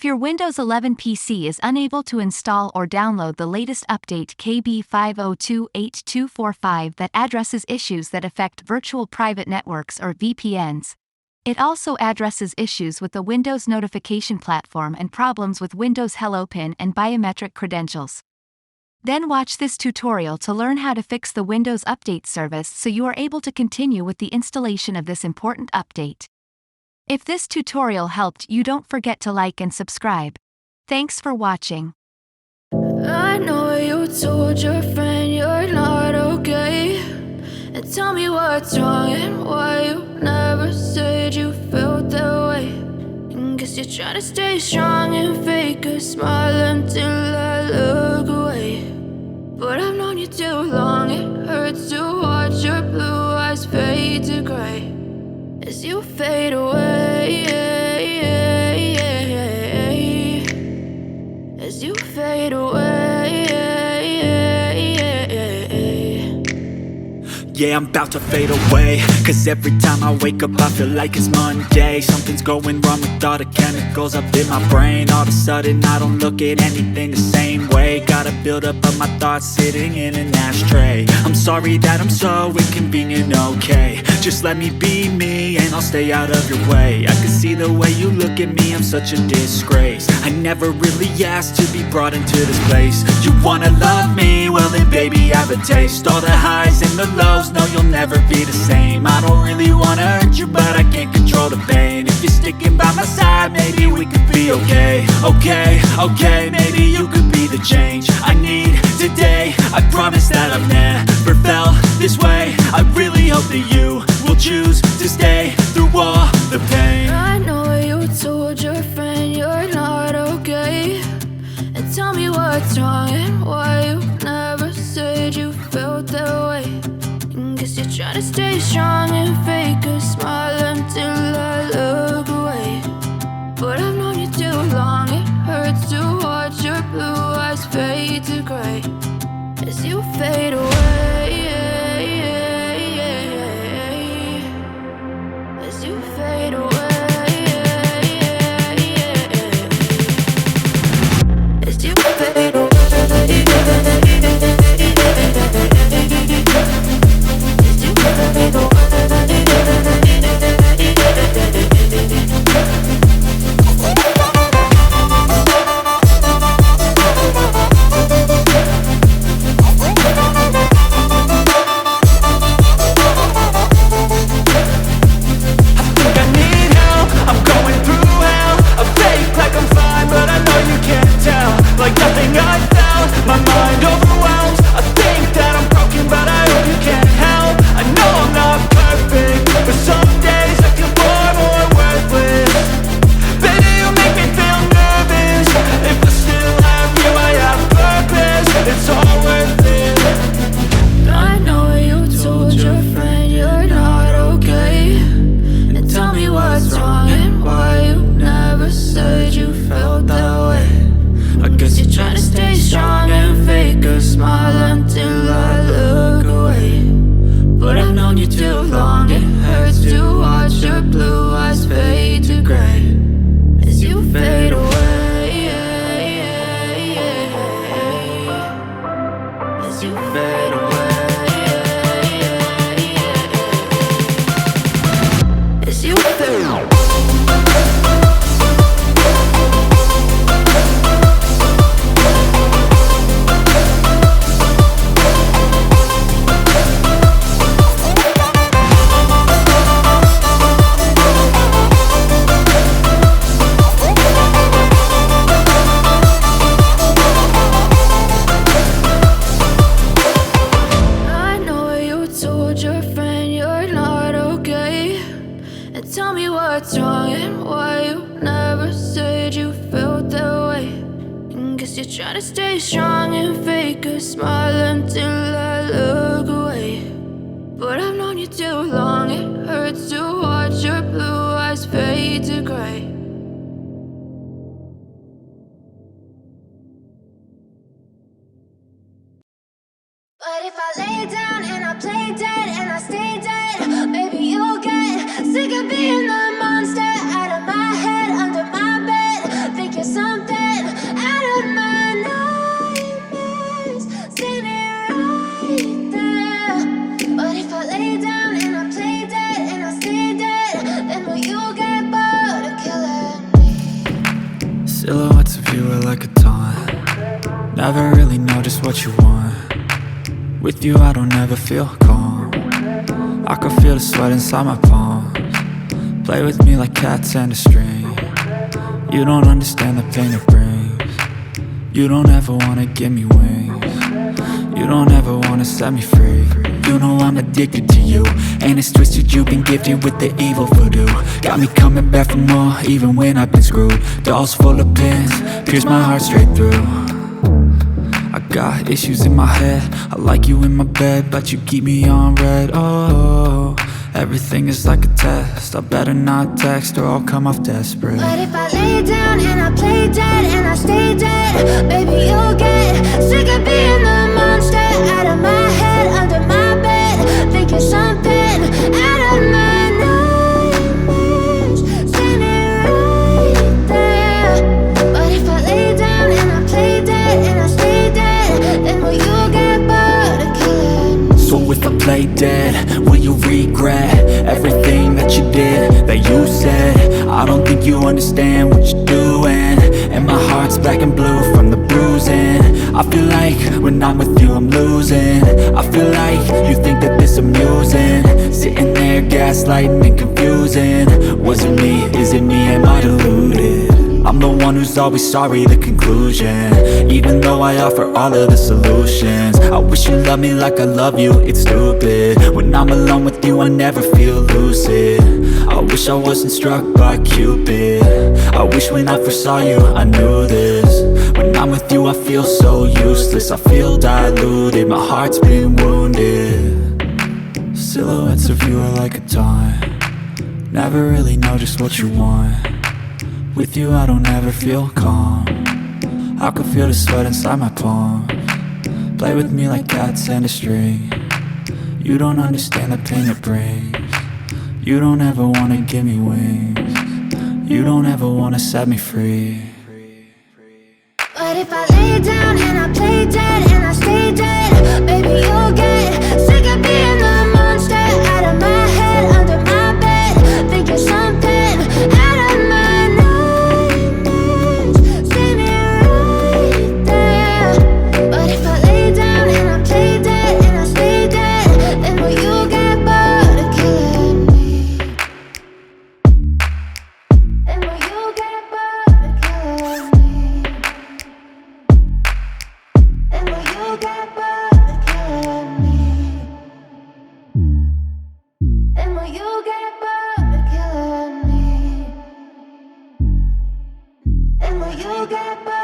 If your Windows 11 PC is unable to install or download the latest update KB5028245 that addresses issues that affect virtual private networks or VPNs, it also addresses issues with the Windows notification platform and problems with Windows Hello PIN and biometric credentials. Then watch this tutorial to learn how to fix the Windows Update service so you are able to continue with the installation of this important update. If this tutorial helped you, don't forget to like and subscribe. Thanks for watching. I know you told your friend you're not okay, and tell me what's wrong and why you never said you felt that way. And guess you're trying to stay strong and fake a smile until I look away. But I've known you too long, it hurts to watch your blue eyes fade to gray as you fade away, as you fade away. Yeah, I'm about to fade away, cause every time I wake up I feel like it's Monday. Something's going wrong with all the chemicals up in my brain. All of a sudden I don't look at anything the same way. Gotta build up of my thoughts sitting in an ashtray. I'm sorry that I'm so inconvenient, okay. Just let me be me and I'll stay out of your way. I can see the way you look at me, I'm such a disgrace. I never really asked to be brought into this place. You wanna love me? Well then baby I have a taste. All the highs and the lows, no you'll never be the same. I don't really wanna hurt you but I can't control the pain. If you're sticking by my side maybe we could be okay. Okay, maybe you could be the change I need today. I promise that I've never felt this way. I really hope that you will choose to stay through all the pain. I know you told your friend you're not okay, and tell me what's wrong and why you never said you felt that way. And guess you're trying to stay strong and fake a smile until I look away. But I've known you too long, it hurts to watch your blue eyes fade to gray as you fade away, as you fade away, as you fade away. Try to stay strong and fake a smile until I look away. But I've known you too long, it hurts to watch your blue eyes fade to gray. But if I lay down and I play dead and I stay dead, maybe you'll get sick of being the monster out of my head, under my bed. Think you're Silhouettes of you are like a taunt. Never really know just what you want. With you I don't ever feel calm. I can feel the sweat inside my palms. Play with me like cats and a string. You don't understand the pain it brings. You don't ever wanna give me wings. You don't ever wanna set me free. You know I'm addicted to you, and it's twisted, you've been gifted with the evil voodoo. Got me coming back for more, even when I've been screwed. Dolls full of pins, pierce my heart straight through. I got issues in my head, I like you in my bed, but you keep me on red. Oh, everything is like a test, I better not text or I'll come off desperate. But if I lay down and I play dead and I stay dead, baby you'll get sick of being the monster out of my head, under my bed, thinking something out of my nightmares, standing right there. But if I lay down and I play dead and I stay dead, then will you get bored of killing me? So if I play dead, will you regret everything that you did, that you said? I don't think you understand what you're doing, and my heart's black and blue from the bruising. I feel like when I'm with you I'm losing. I feel like you think that this amusing, sitting there gaslighting and confusing. Was it me? Is it me? Am I deluded? I'm the one who's always sorry, the conclusion, even though I offer all of the solutions. I wish you loved me like I love you, it's stupid. When I'm alone with you I never feel lucid. I wish I wasn't struck by Cupid. I wish when I first saw you I knew this. When I'm with you I feel so useless, I feel diluted, my heart's been wounded. Silhouettes of you are like a taunt. Never really know just what you want. With you I don't ever feel calm. I can feel the sweat inside my palms. Play with me like cats and a string. You don't understand the pain it brings. You don't ever wanna give me wings. You don't ever wanna set me free. But if I lay down and I play dead and I stay dead, baby you'll get sick of being the monster out of my head, under my bed, thinking something out of my nightmares, standing right there. But if I lay down and I play dead and I stay dead, then will you get bored of killing me? Then will you get bored of killing me? Then will you get bored of killing me? Then will you get bored of killing me? Then will you get bored?